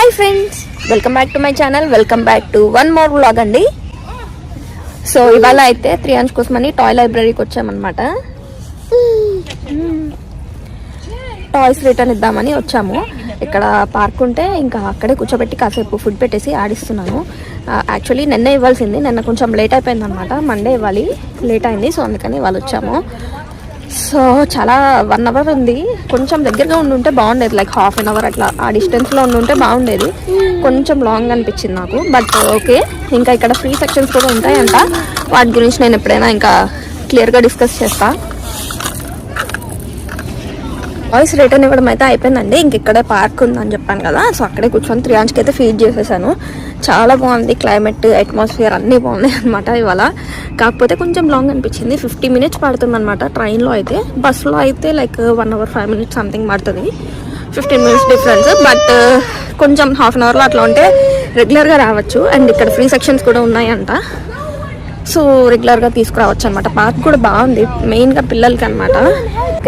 Hi friends, welcome back to my channel. Welcome back to one more vlog అండి. So ఇవాళ అయితే త్రియాంష్ కోసమని toy లైబ్రరీకి వచ్చామన్నమాట. టాయ్స్ రిటర్న్ ఇద్దామని వచ్చాము. ఇక్కడ పార్క్ ఉంటే ఇంకా అక్కడే కూర్చోబెట్టి కాసేపు ఫుడ్ పెట్టేసి ఆడిస్తున్నాను. యాక్చువల్లీ నిన్న ఇవ్వాల్సింది, నిన్న కొంచెం లేట్ అయిపోయింది అనమాట. మండే ఇవ్వాలి, లేట్ అయింది. సో అందుకని ఇవాళ వచ్చాము. సో చాలా 1 అవర్ ఉంది. కొంచెం దగ్గరగా ఉండుంటే బాగుండేది, లైక్ ½ an hour అట్లా ఆ డిస్టెన్స్లో ఉండుంటే బాగుండేది. కొంచెం లాంగ్ అనిపించింది నాకు, బట్ ఓకే. ఇంకా ఇక్కడ ఫ్రీ సెక్షన్స్ కూడా ఉంటాయంట, వాటి గురించి నేను ఎప్పుడైనా ఇంకా క్లియర్గా డిస్కస్ చేస్తాను. వాయిస్ రిటర్న్ ఇవ్వడం అయితే అయిపోయిందండి. ఇంక ఇక్కడే పార్క్ ఉందని చెప్పాను కదా, సో అక్కడే కూర్చొని త్రియాంష్కి అయితే ఫీడ్ చేసేసాను. చాలా బాగుంది, క్లైమేట్, అట్మాస్ఫియర్ అన్నీ బాగున్నాయి అనమాట ఇవాళ. కాకపోతే కొంచెం లాంగ్ అనిపించింది. 50 minutes పడుతుంది అనమాట ట్రైన్లో అయితే. బస్సులో అయితే లైక్ 1 hour 5 minutes సంథింగ్ పడుతుంది, 15 minutes డిఫరెన్స్. బట్ కొంచెం ½ an hourలో అట్లా ఉంటే రెగ్యులర్గా రావచ్చు. అండ్ ఇక్కడ ఫ్రీ సెక్షన్స్ కూడా ఉన్నాయంట, సో రెగ్యులర్గా తీసుకురావచ్చు అనమాట. పార్క్ కూడా బాగుంది, మెయిన్గా పిల్లలకి అనమాట.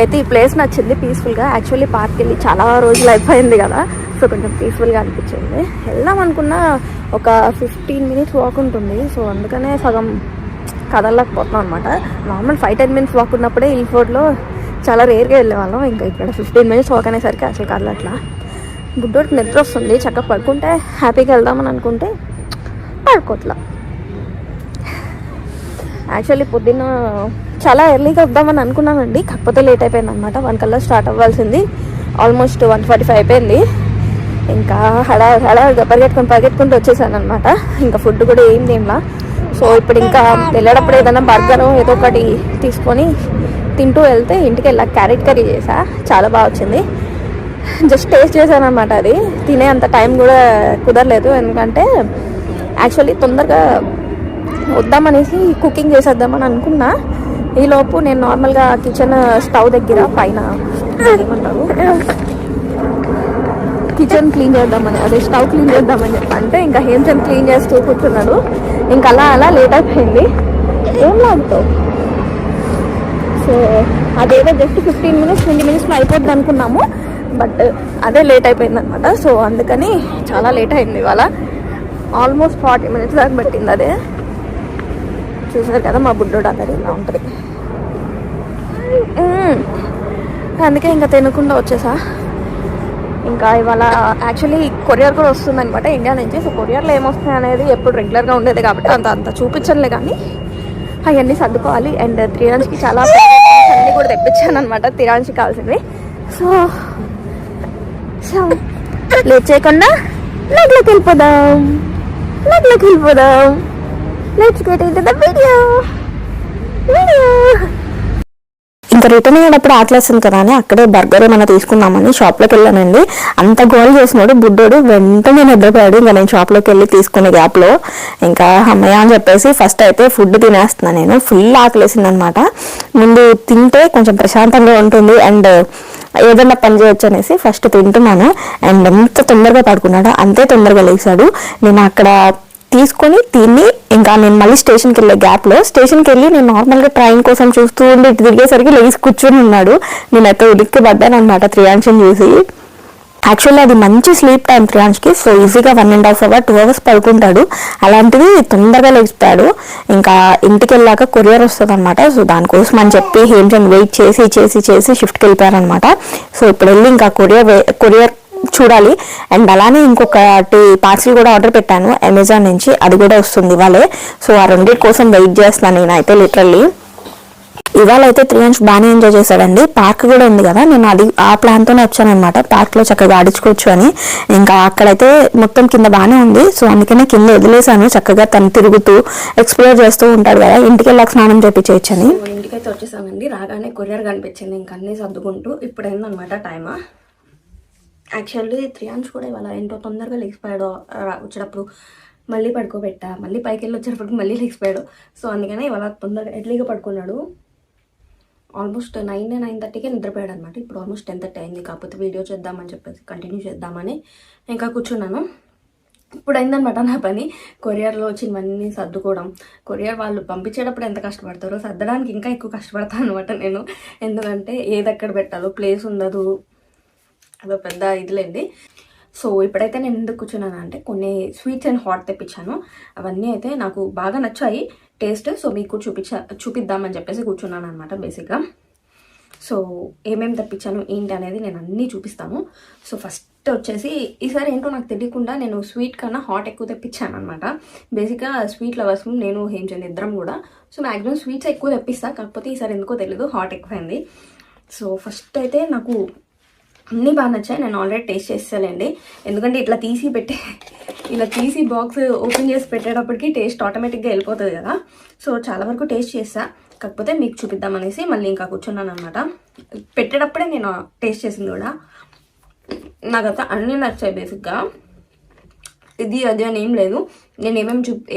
అయితే ఈ ప్లేస్ నచ్చింది, పీస్ఫుల్గా. యాక్చువల్లీ పార్క్ వెళ్ళి చాలా రోజులు అయిపోయింది కదా, సో కొంచెం పీస్ఫుల్గా అనిపించింది. వెళ్దాం అనుకున్న ఒక 15 minutes వాక్ ఉంటుంది, సో అందుకనే సగం కదలలేకపోతున్నాం అనమాట. నార్మల్ 5-10 minutes వాక్ ఉన్నప్పుడే ఈ ఫోర్డ్లో చాలా రేర్గా వెళ్ళేవాళ్ళం. ఇంకా ఇక్కడ 15 minutes వాక్ అనేసరికి అసలు కదలట్లా. బుడ్డోడికి నిద్ర వస్తుంది, చక్కగా పడుకుంటే హ్యాపీగా వెళ్దామని అనుకుంటే పడుకోట్లా. యాక్చువల్లీ పొద్దున్న చాలా ఎర్లీగా వద్దామని అనుకున్నానండి, కాకపోతే లేట్ అయిపోయింది అనమాట. 1 కల్లా స్టార్ట్ అవ్వాల్సింది, ఆల్మోస్ట్ 1:45 అయిపోయింది. ఇంకా హడావిడిగా పరిగెట్టుకుంటూ వచ్చేసాను అనమాట. ఇంకా ఫుడ్ కూడా ఏం తినలా. సో ఇప్పుడు ఇంకా వెళ్ళేటప్పుడు ఏదైనా బర్గర్ ఏదో ఒకటి తీసుకొని తింటూ వెళ్తే, ఇంటికి వెళ్ళా క్యారెట్ కర్రీ చేసా, చాలా బాగా వచ్చింది. జస్ట్ టేస్ట్ చేశాను అనమాట. అది తినే అంత టైం కూడా కుదరలేదు, ఎందుకంటే యాక్చువల్లీ తొందరగా వద్దామనేసి కుకింగ్ చేసేద్దామని అనుకున్నా. ఈలోపు నేను నార్మల్గా కిచెన్ స్టవ్ దగ్గర పైన ఏమంటారు కిచెన్ క్లీన్ చేద్దామని, అదే స్టవ్ క్లీన్ చేద్దామని చెప్పంటే ఇంకా హేమ్చంద్ క్లీన్ చేస్తూ కూర్చున్నాడు. ఇంకా అలా లేట్ అయిపోయింది. ఏం లాగుతావు? సో అదేదో జస్ట్ 15 minutes 20 minutesలో అయిపోద్ది అనుకున్నాము, బట్ అదే లేట్ అయిపోయింది అనమాట. సో అందుకని చాలా లేట్ అయింది ఇవాళ. ఆల్మోస్ట్ 40 minutes దాకా పట్టింది. అదే చూసారు కదా మా బుడ్డోడు అందరి ఇలా ఉంటుంది. అందుకే ఇంకా తినకుండా వచ్చేసా. ఇంకా ఇవాళ యాక్చువల్లీ కొరియర్ కూడా వస్తుంది అనమాట ఇండియా నుంచి. సో కొరియర్లో ఏమొస్తాయి అనేది ఎప్పుడు రెగ్యులర్గా ఉండేది కాబట్టి అంత చూపించలే, కానీ అవన్నీ సర్దుకోవాలి. అండ్ త్రియాంష్కి చాలా అన్నీ కూడా తెప్పించాను అనమాట, త్రియాంష్కి కావాల్సినవి. సో లేట్ చేయకుండా లగ్లోకి వెళ్ళిపోదాం. Let's get into the video. ఇంకా రిటర్న్ అయ్యేటప్పుడు ఆకలేస్తుంది కదా అని అక్కడే బర్గర్ ఏమైనా తీసుకుందామని షాప్లోకి వెళ్ళానండి. అంత గోల్ చేసినాడు బుడ్డోడు, వెంటనే నిద్రపోయాడు. ఇంకా నేను షాప్లోకి వెళ్ళి తీసుకునే గ్యాప్లో ఇంకా అమ్మయ్య అని చెప్పేసి ఫస్ట్ అయితే ఫుడ్ తినేస్తున్నాను. నేను ఫుల్ ఆకలేసింది అనమాట. ముందు తింటే కొంచెం ప్రశాంతంగా ఉంటుంది అండ్ ఏదన్నా పని చేయొచ్చు అనేసి ఫస్ట్ తింటున్నాను. అండ్ ఎంత తొందరగా పడుకున్నాడో అంతే తొందరగా లేచాడు. నేను అక్కడ తీసుకొని తిని ఇంకా నేను మళ్ళీ స్టేషన్కి వెళ్ళే గ్యాప్లో స్టేషన్కి వెళ్ళి నేను నార్మల్గా ట్రైన్ కోసం చూస్తూ ఉండి ఇటు తిరిగేసరికి లేచి కూర్చొని ఉన్నాడు. నేనైతే ఉలిక్కి పడ్డాను అనమాట త్రియాంష్ని చూసి. యాక్చువల్లీ అది మంచి స్లీప్ టైం త్రియాంష్కి. సో ఈజీగా 1.5 hour 2 hours పడుకుంటాడు. అలాంటిది తొందరగా లేచిపోయాడు. ఇంకా ఇంటికి వెళ్ళాక కొరియర్ వస్తుంది అనమాట. సో దానికోసం అని చెప్పి హేమ్చంద్ వెయిట్ చేసి షిఫ్ట్కి వెళ్ళిపోయారనమాట. సో ఇప్పుడు వెళ్ళి ఇంకా కొరియర్ చూడాలి. అండ్ అలానే ఇంకొకటి పార్సిల్ కూడా ఆర్డర్ పెట్టాను అమెజాన్ నుంచి, అది కూడా వస్తుంది ఇవాళే. సో ఆ రెండింటి కోసం వెయిట్ చేస్తున్నాను నేనైతే లిటరల్లీ. ఇవాళ అయితే త్రియాంష్ బాగానే ఎంజాయ్ చేశాడండి. పార్క్ కూడా ఉంది కదా, నేను అది ఆ ప్లాన్తోనే వచ్చాను అనమాట. పార్క్లో చక్కగా ఆడించుకోవచ్చు అని. ఇంకా అక్కడైతే మొత్తం కింద బాగానే ఉంది, సో అందుకనే కింద వదిలేసాను. చక్కగా తను తిరుగుతూ ఎక్స్ప్లోర్ చేస్తూ ఉంటాడు కదా, ఇంటికి వెళ్ళాక స్నానం చేయించని. ఇంటికైతే వచ్చేసామండి. రాగానే కొరియర్ కనిపించింది, ఇంకా అన్నీ సర్దుకుంటూ. ఇప్పుడు ఏందనమాట టైమా. యాక్చువల్లీ త్రియాంష్ కూడా ఇవాళ ఏంటో తొందరగా లేచిపోయాడు. వచ్చేటప్పుడు మళ్ళీ పడుకోబెట్టా, మళ్ళీ పైకి వెళ్ళి వచ్చేటప్పుడు మళ్ళీ లేచిపోయాడు. సో అందుకనే ఇవాళ తొందరగా ఎర్లీగా పడుకున్నాడు. ఆల్మోస్ట్ 9-9:30కే నిద్రపోయాడు అనమాట. ఇప్పుడు ఆల్మోస్ట్ 10:30 అయింది. కాకపోతే వీడియో చేద్దామని చెప్పేసి కంటిన్యూ చేద్దామని ఇంకా కూర్చున్నాను. ఇప్పుడు అయిందనమాట నా పని. కొరియర్లో వచ్చినవన్నీ సర్దుకోవడం. కొరియర్ వాళ్ళు పంపించేటప్పుడు ఎంత కష్టపడతారో సర్దడానికి ఇంకా ఎక్కువ కష్టపడతాను అనమాట నేను. ఎందుకంటే ఏది ఎక్కడ పెట్టాలో ప్లేస్ ఉండదు, అదో పెద్ద ఇదిలేండి. సో ఇప్పుడైతే నేను ఎందుకు కూర్చున్నాను అంటే కొన్ని స్వీట్స్ అండ్ హాట్ తెప్పించాను. అవన్నీ అయితే నాకు బాగా నచ్చాయి టేస్ట్. సో మీకు చూపిద్దామని చెప్పేసి కూర్చున్నాను అనమాట బేసిక్గా. సో ఏమేమి తెప్పించాను ఏంటి అనేది నేను అన్నీ చూపిస్తాను. సో ఫస్ట్ వచ్చేసి ఈసారి ఏంటో నాకు తెలియకుండా నేను స్వీట్ కన్నా హాట్ ఎక్కువ తెప్పించాను అనమాట. బేసిక్గా స్వీట్ లవర్స్ నేను హేమచంద్ ఇద్దరం కూడా. సో మ్యాక్సిమం స్వీట్స్ ఎక్కువ తెప్పిస్తాను, కాకపోతే ఈసారి ఎందుకో తెలీదు హాట్ ఎక్కువైంది. సో ఫస్ట్ అయితే నాకు అన్నీ బాగా నచ్చాయి. నేను ఆల్రెడీ టేస్ట్ చేస్తానండి, ఎందుకంటే ఇట్లా తీసి బాక్స్ ఓపెన్ చేసి పెట్టేటప్పటికి టేస్ట్ ఆటోమేటిక్గా వెళ్ళిపోతుంది కదా. సో చాలా వరకు టేస్ట్ చేస్తా, కాకపోతే మీకు చూపిద్దామనేసి మళ్ళీ ఇంకా కూర్చున్నాను అనమాట. పెట్టేటప్పుడే నేను టేస్ట్ చేసింది కూడా. నాకైతే అన్నీ నచ్చాయి బేసిక్గా. ఇది అది అని ఏం లేదు. నేను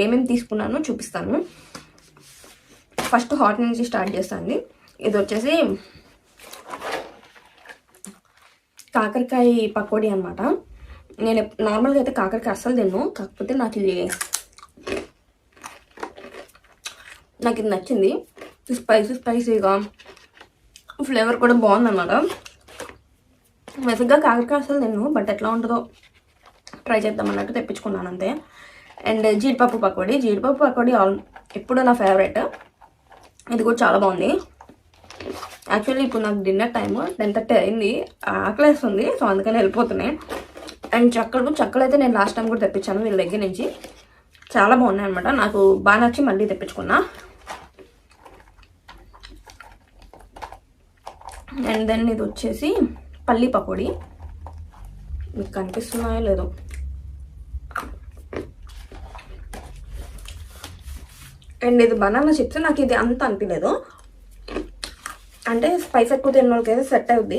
ఏమేమి తీసుకున్నానో చూపిస్తాను. ఫస్ట్ హాట్ నుంచి స్టార్ట్ చేస్తాను. ఇది వచ్చేసి కాకరకాయ పకోడీ అనమాట. నేను నార్మల్గా అయితే కాకరకాయ అస్సలు తిన్ను, కాకపోతే నాకు ఇది నచ్చింది. స్పైసీగా ఫ్లేవర్ కూడా బాగుందన్నమాట. బేసిక్గా కాకరకాయ అసలు తిన్ను, బట్ ఎట్లా ఉంటుందో ట్రై చేద్దాం అన్నట్టు తెప్పించుకున్నాను అంతే. అండ్ జీడిపప్పు పకోడీ ఎప్పుడు నా ఫేవరెట్. ఇది కూడా చాలా బాగుంది. యాక్చువల్లీ ఇప్పుడు నాకు డిన్నర్ టైము 10:30 అయింది, ఆకలేస్తుంది. సో అందుకని వెళ్ళిపోతున్నాయి. అండ్ చక్కలు అయితే నేను లాస్ట్ టైం కూడా తెప్పించాను వీళ్ళ దగ్గర నుంచి. చాలా బాగున్నాయి అనమాట, నాకు బాగా నచ్చి మళ్ళీ తెప్పించుకున్నా. అండ్ దెన్ ఇది వచ్చేసి పల్లీ పకోడీ. మీకు కనిపిస్తున్నాయో లేదో. అండ్ ఇది బనానా చిప్స్. నాకు ఇది అంత అనిపించలేదు, అంటే స్పైస్ ఎక్కువ తిన్న వాళ్ళకి అయితే సెట్ అవుద్ది.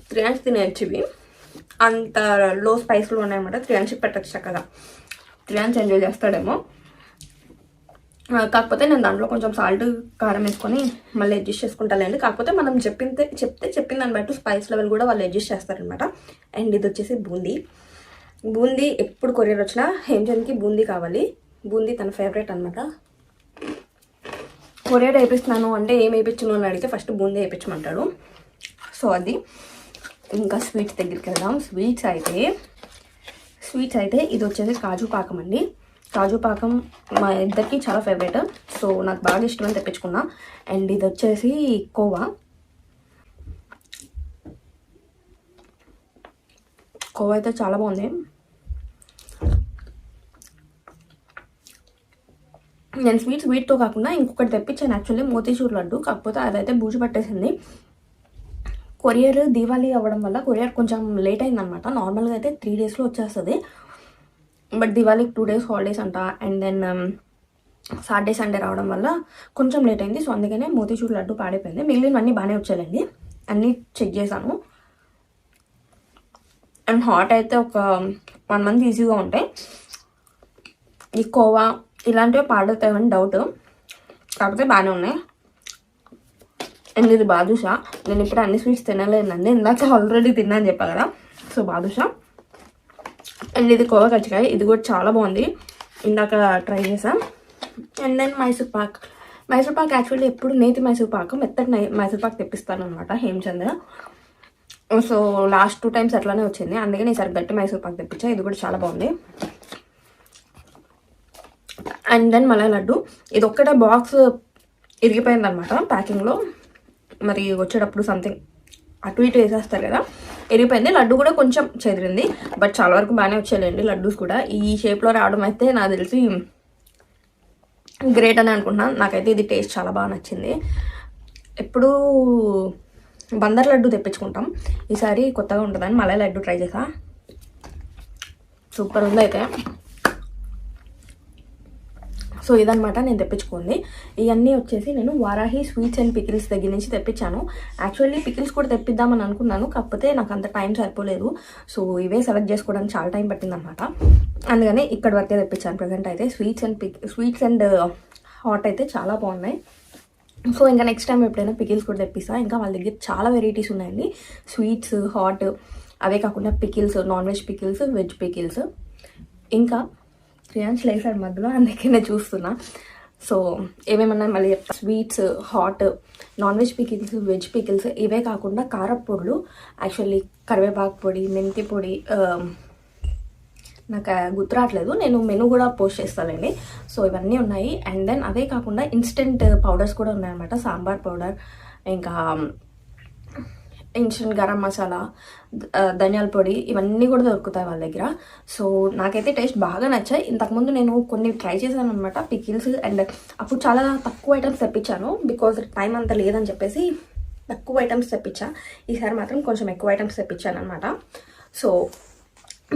3 ఆన్స్ తినేయచ్చు ఇవి, అంత లో స్పైస్లో ఉన్నాయన్నమాట. 3 ఆన్స్ పెట్టచ్చు చక్కగా. 3 ఆన్స్ ఎంజాయ్ చేస్తాడేమో. కాకపోతే నేను దాంట్లో కొంచెం సాల్ట్ కారం వేసుకొని మళ్ళీ అడ్జస్ట్ చేసుకుంటానండి. కాకపోతే మనం చెప్పిన దాన్ని బట్టి స్పైస్ లెవెల్ కూడా వాళ్ళు అడ్జస్ట్ చేస్తారనమాట. అండ్ ఇది వచ్చేసి బూందీ ఎప్పుడు కొరియర్ వచ్చినా హేమచంద్కి బూందీ కావాలి. బూందీ తన ఫేవరెట్ అనమాట. కొరియర్ వేయిస్తున్నాను అంటే ఏం వేయించను అని అడిగితే ఫస్ట్ బూందీ వేయించమంటాడు. సో అది. ఇంకా స్వీట్స్ దగ్గరికి వెళ్దాం. స్వీట్స్ అయితే ఇది వచ్చేసి కాజు పాకం అండి. కాజు పాకం మా ఇద్దరికి చాలా ఫేవరెట్, సో నాకు బాగా ఇష్టమని తెప్పించుకున్నా. అండ్ ఇది వచ్చేసి కోవా అయితే చాలా బాగుంది. నేను స్వీట్తో కాకుండా ఇంకొకటి తెప్పించాను యాక్చువల్లీ, మోతీచూర్ లడ్డు. కాకపోతే అదైతే బూజు పట్టేసింది. కొరియర్ దీవాళీ అవ్వడం వల్ల కొరియర్ కొంచెం లేట్ అయిందనమాట. నార్మల్గా అయితే 3 డేస్లో వచ్చేస్తుంది, బట్ దివాళీకి 2 డేస్ హాలిడేస్ అంట. అండ్ దెన్ సాటర్డే సండే రావడం వల్ల కొంచెం లేట్ అయింది. సో అందుకనే మోతీచూర్ లడ్డు పాడైపోయింది. మిగిలినవన్నీ బాగానే వచ్చాయండి, అన్నీ చెక్ చేశాను. అండ్ హాట్ అయితే ఒక 1 మంత్ ఈజీగా ఉంటాయి. ఈ కోవా ఇలాంటివి పాడవుతాయని డౌట్, కాకపోతే బాగానే ఉన్నాయి. అండ్ ఇది బాదుషా. నేను ఇప్పుడు అన్ని స్వీట్స్ తినలేదండి, ఇందాక ఆల్రెడీ తిన్నాను చెప్పా కదా. సో బాదుషా. అండ్ ఇది కోవా కజ్జికాయ. ఇది కూడా చాలా బాగుంది, ఇందాక ట్రై చేసాం. And then Mysore pak actually ఎప్పుడు నేతి మైసూర్ పాక్, మెత్తటి మైసూర్ పాక్ తెప్పిస్తాను అనమాట హేమచంద్. సో లాస్ట్ 2 టైమ్స్ అట్లానే వచ్చింది, అందుకని ఈసారి గట్టి మైసూర్ పాక్ తెప్పించా. ఇది కూడా చాలా బాగుంది. And then malai laddu. ఇది ఒక్కటే బాక్స్ ఇరిగిపోయిందనమాట ప్యాకింగ్లో, మరి వచ్చేటప్పుడు సంథింగ్ అటు ఇటు వేసేస్తారు కదా, ఇరిగిపోయింది. లడ్డు కూడా కొంచెం చెదిరింది, బట్ చాలా వరకు బాగానే వచ్చాయండి లడ్డూస్ కూడా. ఈ షేప్లో రావడం అయితే నాకు తెలిసి గ్రేట్ అని అనుకుంటున్నాను. నాకైతే ఇది టేస్ట్ చాలా బాగా నచ్చింది. ఎప్పుడు బందర్ లడ్డు తెప్పించుకుంటాం, ఈసారి కొత్తగా ఉంటుందని మలై లడ్డు ట్రై చేసా. సూపర్ ఉంది అయితే. సో ఇదనమాట నేను తెప్పించుకుంది. ఇవన్నీ వచ్చేసి నేను వారాహి స్వీట్స్ అండ్ పికిల్స్ దగ్గర నుంచి తెప్పించాను. యాక్చువల్లీ పికిల్స్ కూడా తెప్పిద్దామని అనుకున్నాను, కాకపోతే నాకు అంత టైం సరిపోలేదు. సో ఇవే సెలెక్ట్ చేసుకోవడానికి చాలా టైం పట్టిందనమాట, అందుకని ఇక్కడ వరకే తెప్పించాను. ప్రజెంట్ అయితే స్వీట్స్ అండ్ హాట్ అయితే చాలా బాగున్నాయి. సో ఇంకా నెక్స్ట్ టైం ఎప్పుడైనా పికిల్స్ కూడా తెప్పిస్తాను. ఇంకా వాళ్ళ దగ్గర చాలా వెరైటీస్ ఉన్నాయండి, స్వీట్స్, హాట్, అవే కాకుండా pickles, non veg pickles, veg pickles. ఇంకా 3 ఆన్స్ లేసాడు మధ్యలో, అందుకే నేను చూస్తున్నా. సో ఏమేమన్నా మళ్ళీ చెప్తా. Sweets, hot, non veg pickles, veg pickles, ఇవే కాకుండా కారపొడులు, యాక్చువల్లీ కరివేపాకు పొడి, మెంతి పొడి, నాకు గుర్తు రావట్లేదు, నేను మెనూ కూడా పోస్ట్ చేస్తానండి. సో ఇవన్నీ ఉన్నాయి. అండ్ దెన్ అవే కాకుండా ఇన్స్టెంట్ పౌడర్స్ కూడా ఉన్నాయన్నమాట. సాంబార్ పౌడర్, ఇంకా ఇన్స్టెంట్ గరం మసాలా, ధనియాల పొడి, ఇవన్నీ కూడా దొరుకుతాయి వాళ్ళ దగ్గర. సో నాకైతే టేస్ట్ బాగా నచ్చాయి. ఇంతకుముందు నేను కొన్ని ట్రై చేశాను అనమాట, పికిల్స్. అండ్ అప్పుడు చాలా తక్కువ ఐటమ్స్ తెప్పించాను, బికాజ్ టైం అంత లేదని చెప్పేసి తక్కువ ఐటమ్స్ తెప్పించా. ఈసారి మాత్రం కొంచెం ఎక్కువ ఐటమ్స్ తెప్పించాను అనమాట. సో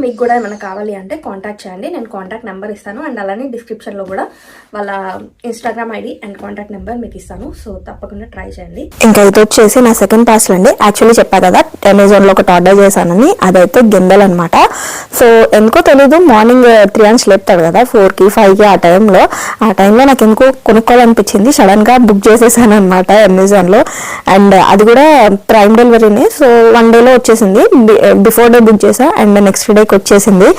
మీకు కూడా ఏమైనా కావాలి అంటే కాంటాక్ట్ చేయండి, నేను కాంటాక్ట్ నెంబర్ ఇస్తాను. అండ్ అలానే డిస్క్రిప్షన్లో కూడా వాళ్ళ Instagram ID and contact number మీకు ఇస్తాను. సో తప్పకుండా ట్రై చేయండి. ఇంకా ఇది వచ్చేసి నా సెకండ్ పార్సల్ అండి. యాక్చువల్లీ చెప్పా కదా అమెజాన్లో ఒకటి ఆర్డర్ చేశానని, అదైతే గిందెలు అనమాట. సో ఎందుకో తెలీదు, మార్నింగ్ 3 అని లేపుతాడు కదా, 4కి 5కి ఆ టైంలో నాకు ఎందుకో కొనుక్కోవాలనిపించింది. సడన్గా బుక్ చేసేసాను అనమాట అమెజాన్లో. అండ్ అది కూడా ప్రైమ్ డెలివరీనే. సో 1 డేలో వచ్చేసింది. బిఫోర్ డే బుక్ చేసా అండ్ నెక్స్ట్ డే వచ్చేసింది.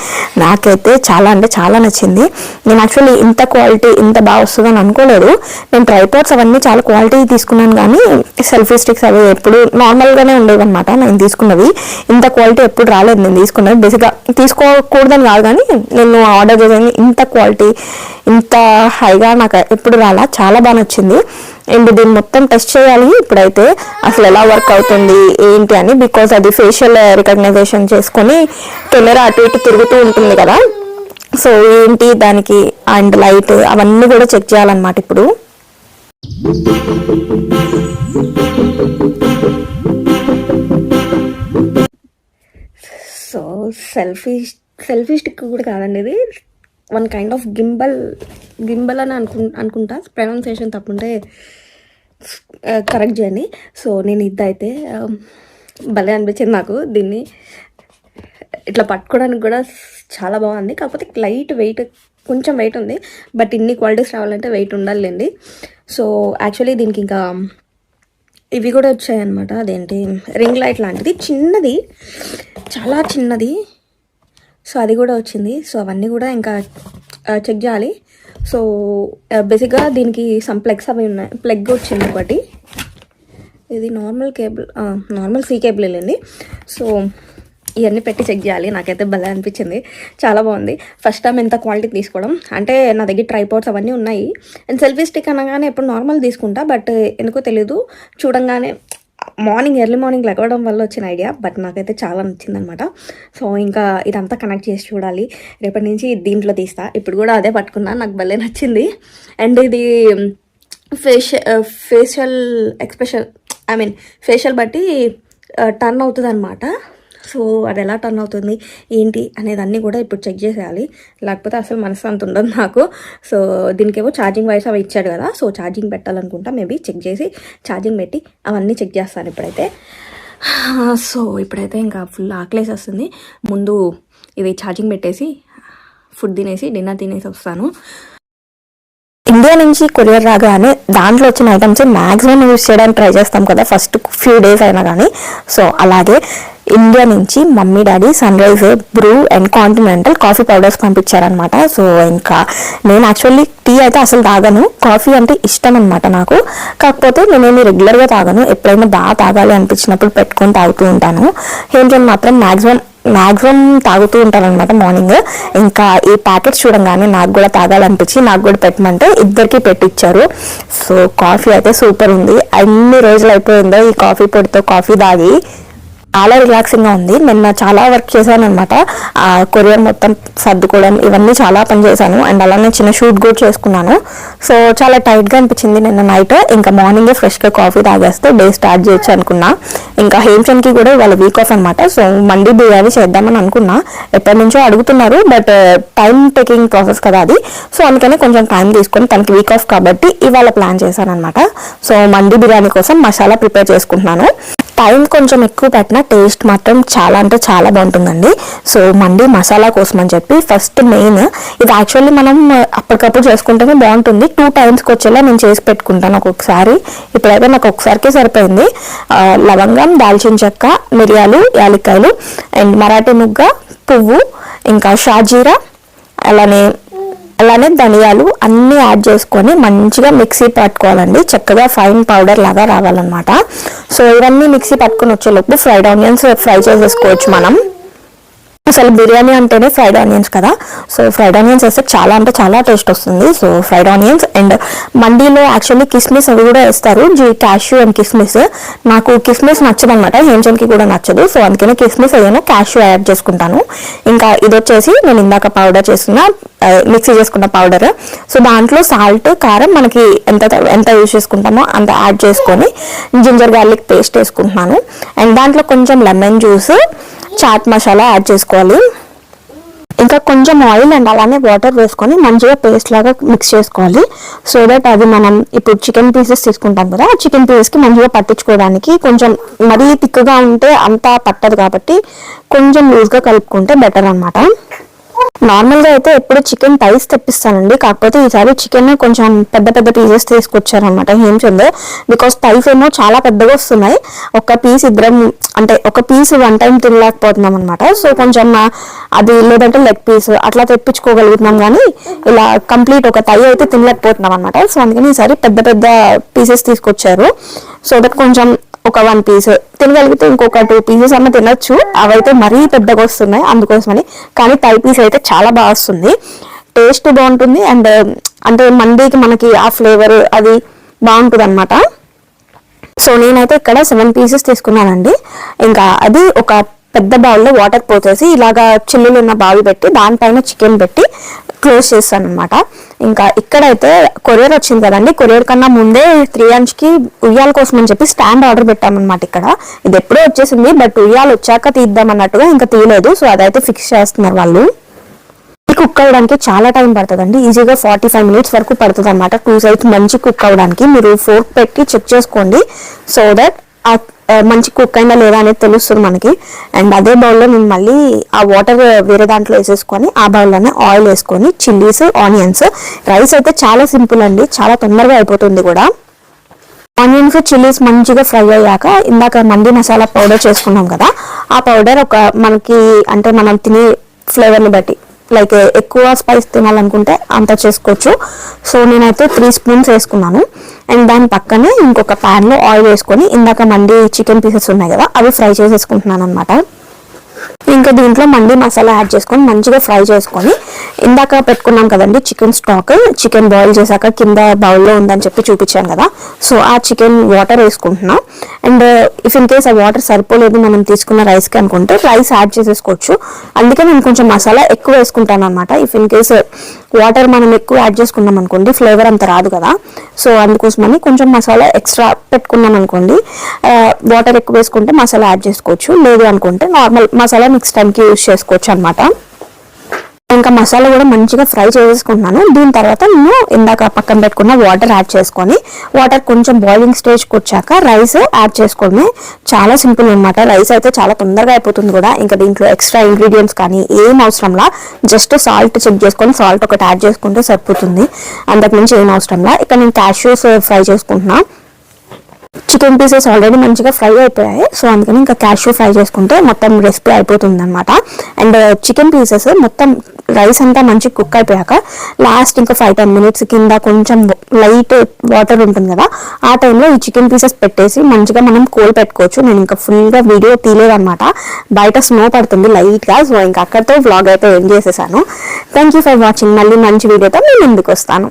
నాకైతే చాలా అంటే చాలా నచ్చింది. నేను యాక్చువల్లీ ఇంత క్వాలిటీ ఇంత బాగా వస్తుందని అనుకోలేదు. నేను ట్రైపాడ్స్ అవన్నీ చాలా క్వాలిటీ తీసుకున్నాను, కానీ సెల్ఫీ స్టిక్స్ అవి ఎప్పుడు నార్మల్గానే ఉండేవి అనమాట నేను తీసుకున్నవి. ఇంత క్వాలిటీ ఎప్పుడు రాలేదు నేను తీసుకున్నది. బేసిక్గా తీసుకోకూడదని కాదు, కానీ నేను ఆర్డర్ చేసేది ఇంత క్వాలిటీ ఇంత హైగా నాకు ఎప్పుడు రాలా. చాలా బాగా నచ్చింది. అండ్ దీన్ని మొత్తం టెస్ట్ చేయాలి ఇప్పుడైతే, అసలు ఎలా వర్క్ అవుతుంది ఏంటి అని. బికాజ్ అది ఫేషియల్ రికగ్నైజేషన్ చేసుకొని కెమెరా అటు ఇటు తిరుగుతూ ఉంటుంది కదా. సో ఏంటి దానికి అండ్ లైట్ అవన్నీ కూడా చెక్ చేయాలన్నమాట ఇప్పుడు. సో సెల్ఫీ స్టిక్ కూడా కాదండి ఇది, 1 కైండ్ ఆఫ్ గింబల్ అని అనుకుంటా. ప్రొనౌన్సియేషన్ తప్పుంటే కరెక్ట్ చేయండి. సో నేను ఇదైతే భలే అనిపించింది నాకు. దీన్ని ఇట్లా పట్టుకోవడానికి కూడా చాలా బాగుంది. కాకపోతే కొంచెం వెయిట్ ఉంది. బట్ ఇన్ని క్వాలిటీస్ రావాలంటే వెయిట్ ఉండాలండి. సో యాక్చువల్లీ దీనికి ఇంకా ఇవి కూడా వచ్చాయన్నమాట. అదేంటి రింగ్ లైట్ లాంటిది, చిన్నది, చాలా చిన్నది. సో అది కూడా వచ్చింది. సో అవన్నీ కూడా ఇంకా చెక్ చేయాలి. సో బేసిక్గా దీనికి సమ్ ప్లగ్స్ అవి ఉన్నాయి. ప్లగ్ వచ్చింది ఒకటి, ఇది నార్మల్ సీ కేబుల్ అండి. సో ఇవన్నీ పెట్టి చెక్ చేయాలి. నాకైతే భలే అనిపించింది, చాలా బాగుంది. ఫస్ట్ టైం ఎంత క్వాలిటీ తీసుకోవడం. అంటే నా దగ్గర ట్రైపాడ్స్ అవన్నీ ఉన్నాయి. అండ్ సెల్ఫీ స్టిక్ అనగానే ఎప్పుడు నార్మల్ తీసుకుంటా, బట్ ఎందుకో తెలీదు, చూడంగానే ఎర్లీ మార్నింగ్ లెగవడం వల్ల వచ్చిన ఐడియా. బట్ నాకైతే చాలా నచ్చింది అనమాట. సో ఇంకా ఇదంతా కనెక్ట్ చేసి చూడాలి. రేపటి నుంచి దీంట్లో తీస్తా. ఇప్పుడు కూడా అదే పట్టుకున్నా, నాకు భలే నచ్చింది. అండ్ ఇది ఫేషియల్ బట్టి టర్న్ అవుతుంది అనమాట. సో అది ఎలా టర్న్ అవుతుంది ఏంటి అనేదాన్ని కూడా ఇప్పుడు చెక్ చేసేయాలి, లేకపోతే అసలు మనశ్శాంతి ఉండదు నాకు. సో దీనికేమో ఛార్జింగ్ వైర్స్ అవి ఇచ్చాడు కదా. సో ఛార్జింగ్ పెట్టాలనుకుంటా, మేబీ చెక్ చేసి ఛార్జింగ్ పెట్టి అవన్నీ చెక్ చేస్తాను ఇప్పుడైతే. సో ఇప్పుడైతే ఇంకా ఫుల్ ఆకలేసి వస్తుంది. ముందు ఇది ఛార్జింగ్ పెట్టేసి ఫుడ్ తినేసి డిన్నర్ తినేసి వస్తాను. ఇండియా నుంచి కొరియర్ రాగానే దాంట్లో వచ్చిన ఐటమ్స్ మ్యాక్సిమం యూజ్ చేయడానికి ట్రై చేస్తాం కదా ఫస్ట్ ఫ్యూ డేస్ అయినా కానీ. సో అలాగే ఇండియా నుంచి mummy daddy Sunrise Bru and continental coffee powders పంపించారనమాట. సో ఇంకా నేను యాక్చువల్లీ టీ అయితే అసలు తాగను, కాఫీ అంటే ఇష్టం అనమాట నాకు. కాకపోతే నేనేమి రెగ్యులర్గా తాగను, ఎప్పుడైనా బాగా తాగాలి అనిపించినప్పుడు పెట్టుకొని తాగుతూ ఉంటాను. ఏంటంటే మాత్రం మ్యాక్సిమం తాగుతూ ఉంటాను అనమాట మార్నింగ్. ఇంకా ఈ ప్యాకెట్స్ చూడంగానే నాకు కూడా తాగాలనిపించి నాకు కూడా పెట్టమంటే ఇద్దరికి పెట్టించారు. సో కాఫీ అయితే సూపర్ ఉంది. అన్ని రోజులు అయిపోయిందో ఈ కాఫీ పొడితో కాఫీ తాగి చాలా రిలాక్సింగ్గా ఉంది. నిన్న చాలా వర్క్ చేశాను అనమాట, కొరియర్ మొత్తం సర్దుకోవడం ఇవన్నీ చాలా పని చేశాను. అండ్ అలానే చిన్న షూట్ కూడా చేసుకున్నాను. సో చాలా టైట్గా అనిపించింది నిన్న నైట్. ఇంకా మార్నింగే ఫ్రెష్గా కాఫీ తాగేస్తే డే స్టార్ట్ చేయొచ్చు అనుకున్నా. ఇంకా హేమ్చంద్కి కూడా ఇవాళ వీక్ ఆఫ్ అనమాట. సో మండీ బిర్యానీ చేద్దామని అనుకున్నా, ఎప్పటి నుంచో అడుగుతున్నారు, బట్ టైం టేకింగ్ ప్రాసెస్ కదా అది. సో అందుకని కొంచెం టైం తీసుకొని తనకి వీక్ ఆఫ్ కాబట్టి ఇవాళ ప్లాన్ చేశాను అనమాట. సో మండీ బిర్యానీ కోసం మసాలా ప్రిపేర్ చేసుకుంటున్నాను. టైం కొంచెం ఎక్కువ పెట్టిన టేస్ట్ మాత్రం చాలా అంటే చాలా బాగుంటుందండి. సో మండీ మసాలా కోసం అని చెప్పి ఫస్ట్ మెయిన్ ఇది యాక్చువల్లీ మనం అప్పటికప్పుడు చేసుకుంటేనే బాగుంటుంది. 2 టైమ్స్కి వచ్చేలా నేను చేసి పెట్టుకుంటాను ఒక్కొక్కసారి. ఇప్పుడైతే నాకు ఒకసారికే సరిపోయింది. లవంగం, దాల్చిన చెక్క, మిరియాలు, యాలక్కాయలు అండ్ మరాఠీ ముగ్గ, పువ్వు, ఇంకా షాజీరా, అలానే ధనియాలు అన్నీ యాడ్ చేసుకొని మంచిగా మిక్సీ పట్టుకోవాలండి. చక్కగా ఫైన్ పౌడర్ లాగా రావాలన్నమాట. సో ఇవన్నీ మిక్సీ పట్టుకొని వచ్చేలోపు ఫ్రైడ్ ఆనియన్స్ ఫ్రై చేసేసుకోవచ్చు మనం. అసలు బిర్యానీ అంటేనే ఫ్రైడ్ ఆనియన్స్ కదా, సో ఫ్రైడ్ ఆనియన్స్ వేస్తే చాలా అంటే చాలా టేస్ట్ వస్తుంది. సో ఫ్రైడ్ ఆనియన్స్ అండ్ మండీలో యాక్చువల్లీ కిస్మిస్ అవి కూడా వేస్తారు, క్యాష్యూ అండ్ కిస్మిస్. నాకు కిస్మిస్ నచ్చదు అనమాట, హేంచల్కి కూడా నచ్చదు. సో అందుకనే కిస్మిస్ ఏదైనా క్యాష్యూ యాడ్ చేసుకుంటాను. ఇంకా ఇది వచ్చేసి నేను ఇందాక పౌడర్ చేసుకున్న మిక్సీ చేసుకున్న పౌడర్. సో దాంట్లో సాల్ట్, కారం మనకి ఎంత యూజ్ చేసుకుంటామో అంత యాడ్ చేసుకొని జింజర్ గార్లిక్ పేస్ట్ వేసుకుంటున్నాను. అండ్ దాంట్లో కొంచెం lemon juice, chaat masala add చేసుకోవాలి. ఇంకా కొంచెం ఆయిల్ అండ్ అలానే వాటర్ వేసుకొని మంచిగా పేస్ట్ లాగా మిక్స్ చేసుకోవాలి. సో దట్ అది మనం ఇప్పుడు చికెన్ పీసెస్ తీసుకుంటాం కదా, ఆ చికెన్ పీసెస్కి మంచిగా పట్టించుకోవడానికి కొంచెం మరీ థిక్గా ఉంటే అంతా పట్టదు కాబట్టి కొంచెం లూజ్గా కలుపుకుంటే బెటర్ అనమాట. నార్మల్గా అయితే ఎప్పుడు చికెన్ థైస్ తెప్పిస్తానండి, కాకపోతే ఈసారి చికెన్ కొంచెం పెద్ద పెద్ద పీసెస్ తీసుకొచ్చారనమాట హేంచంద్. బికాస్ థైస్ ఏమో చాలా పెద్దగా వస్తున్నాయి, ఒక పీస్ ఇద్దరం అంటే ఒక పీస్ వన్ టైం తినలేకపోతున్నాం అనమాట. సో కొంచెం అది లేదంటే లెగ్ పీస్ అట్లా తెప్పించుకోగలుగుతున్నాం, కానీ ఇలా కంప్లీట్ ఒక థై అయితే తినలేకపోతున్నాం అనమాట. సో అందుకని ఈసారి పెద్ద పెద్ద పీసెస్ తీసుకొచ్చారు. సో దట్ కొంచెం ఒక 1 పీస్ తినగలిగితే ఇంకొక 2 పీసెస్ అన్న తినొచ్చు. అవైతే మరీ పెద్దగా వస్తున్నాయి అందుకోసమని. కానీ థై పీస్ అయితే చాలా బాగా వస్తుంది, టేస్ట్ బాగుంటుంది. అండ్ అంటే మండీకి మనకి ఆ ఫ్లేవర్ అది బాగుంటుంది అనమాట. సో నేనైతే ఇక్కడ 7 పీసెస్ తీసుకున్నానండి. ఇంకా అది ఒక పెద్ద బౌల్లో వాటర్ పోసేసి ఇలాగా చిల్లులు ఉన్న బావి పెట్టి దానిపైన చికెన్ పెట్టి క్లోజ్ చేస్తాను అనమాట. ఇంకా ఇక్కడైతే కొరియర్ వచ్చింది కదండి, కొరియర్ కన్నా ముందే 3 ఉయ్యాల కోసం అని చెప్పి స్టాండ్ ఆర్డర్ పెట్టామన్నమాట. ఇక్కడ ఇది ఎప్పుడో వచ్చేసింది, బట్ ఉయ్యాలు వచ్చాక తీద్దాం అన్నట్టుగా ఇంకా తీయలేదు. సో అదైతే ఫిక్స్ చేస్తున్నారు వాళ్ళు. కుక్ అవ్వడానికి చాలా టైం పడుతుందండి, ఈజీగా 45 మినిట్స్ వరకు పడుతుంది అనమాట. 2 సైడ్స్ మంచి కుక్ అవ్వడానికి మీరు ఫోర్క్ పెట్టి చెక్ చేసుకోండి, సో దట్ మంచి కుక్ అయినా లేదా అనేది తెలుస్తుంది మనకి. అండ్ అదే బౌల్లో నేను మళ్ళీ ఆ వాటర్ వేరే దాంట్లో వేసేసుకొని ఆ బౌల్లోనే ఆయిల్ వేసుకొని చిల్లీస్, ఆనియన్స్, రైస్ అయితే చాలా సింపుల్ అండి, చాలా తొందరగా అయిపోతుంది కూడా. ఆనియన్స్, చిల్లీస్ మంచిగా ఫ్రై అయ్యాక ఇందాక మండి మసాలా పౌడర్ చేసుకున్నాం కదా, ఆ పౌడర్ ఒక మనకి అంటే మనం తినే ఫ్లేవర్ని బట్టి లైక్ ఎక్కువ స్పైస్ తినాలనుకుంటే అంత చేసుకోవచ్చు. సో నేనైతే 3 స్పూన్స్ వేసుకున్నాను. అండ్ దాని పక్కనే ఇంకొక ప్యాన్లో ఆయిల్ వేసుకొని ఇందాక మండి చికెన్ పీసెస్ ఉన్నాయి కదా అవి ఫ్రై చేసేసుకుంటున్నాను అనమాట. ఇంకా దీంట్లో మండి మసాలా యాడ్ చేసుకొని మంచిగా ఫ్రై చేసుకొని ఇందాక పెట్టుకున్నాం కదండి చికెన్ స్టాక్, చికెన్ బాయిల్ చేశాక కింద బౌల్లో ఉందని చెప్పి చూపించాను కదా, సో ఆ చికెన్ వాటర్ వేసుకుంటున్నాం. అండ్ ఇఫ్ ఇన్ కేస్ ఆ వాటర్ సరిపోలేదు మనం తీసుకున్న రైస్కి అనుకుంటే రైస్ యాడ్ చేసేసుకోవచ్చు. అందుకే నేను కొంచెం మసాలా ఎక్కువ వేసుకుంటాను అనమాట. ఇఫ్ ఇన్ కేస్ వాటర్ మనం ఎక్కువ యాడ్ చేసుకున్నాం అనుకోండి ఫ్లేవర్ అంత రాదు కదా, సో అందుకోసమని కొంచెం మసాలా ఎక్స్ట్రా పెట్టుకున్నాం అనుకోండి, వాటర్ ఎక్కువ వేసుకుంటే మసాలా యాడ్ చేసుకోవచ్చు, లేదు అనుకుంటే నార్మల్ మసాలా నెక్స్ట్ టైంకి యూజ్ చేసుకోవచ్చు అనమాట. ఇంకా మసాలా కూడా మంచిగా ఫ్రై చేసేసుకుంటున్నాను. దీని తర్వాత నేను ఇందాక పక్కన పెట్టుకున్న వాటర్ యాడ్ చేసుకొని వాటర్ కొంచెం బాయిలింగ్ స్టేజ్కి వచ్చాక రైస్ యాడ్ చేసుకోవడమే, చాలా సింపుల్ అనమాట. రైస్ అయితే చాలా తొందరగా అయిపోతుంది కూడా. ఇంకా దీంట్లో ఎక్స్ట్రా ఇంగ్రీడియంట్స్ కానీ ఏం అవసరంలా, జస్ట్ సాల్ట్ చెక్ చేసుకొని సాల్ట్ ఒకటి యాడ్ చేసుకుంటే సరిపోతుంది, అంతకుమించి ఏం అవసరంలా. ఇక్కడ నేను క్యాష్యూస్ ఫ్రై చేసుకుంటున్నా. చికెన్ పీసెస్ ఆల్రెడీ మంచిగా ఫ్రై అయిపోయాయి, సో అందుకని ఇంకా క్యాష్యూ ఫ్రై చేసుకుంటే మొత్తం రెసిపీ అయిపోతుంది అనమాట. అండ్ చికెన్ పీసెస్ మొత్తం రైస్ అంతా మంచి కుక్ అయిపోయాక లాస్ట్ ఇంకా 5-10 మినిట్స్ కింద కొంచెం లైట్ వాటర్ ఉంటుంది కదా, ఆ టైంలో ఈ చికెన్ పీసెస్ పెట్టేసి మంచిగా మనం కోల్ పెట్టుకోవచ్చు. నేను ఇంకా ఫుల్గా వీడియో తీయలేదన్నమాట, బయట స్నో పడుతుంది లైట్గా, సో ఇంకా అక్కడితో వ్లాగ్ అయితే ఎండ్ చేసేసాను. Thank you for watching. మళ్ళీ మంచి వీడియోతో నేను ముందుకు వస్తాను.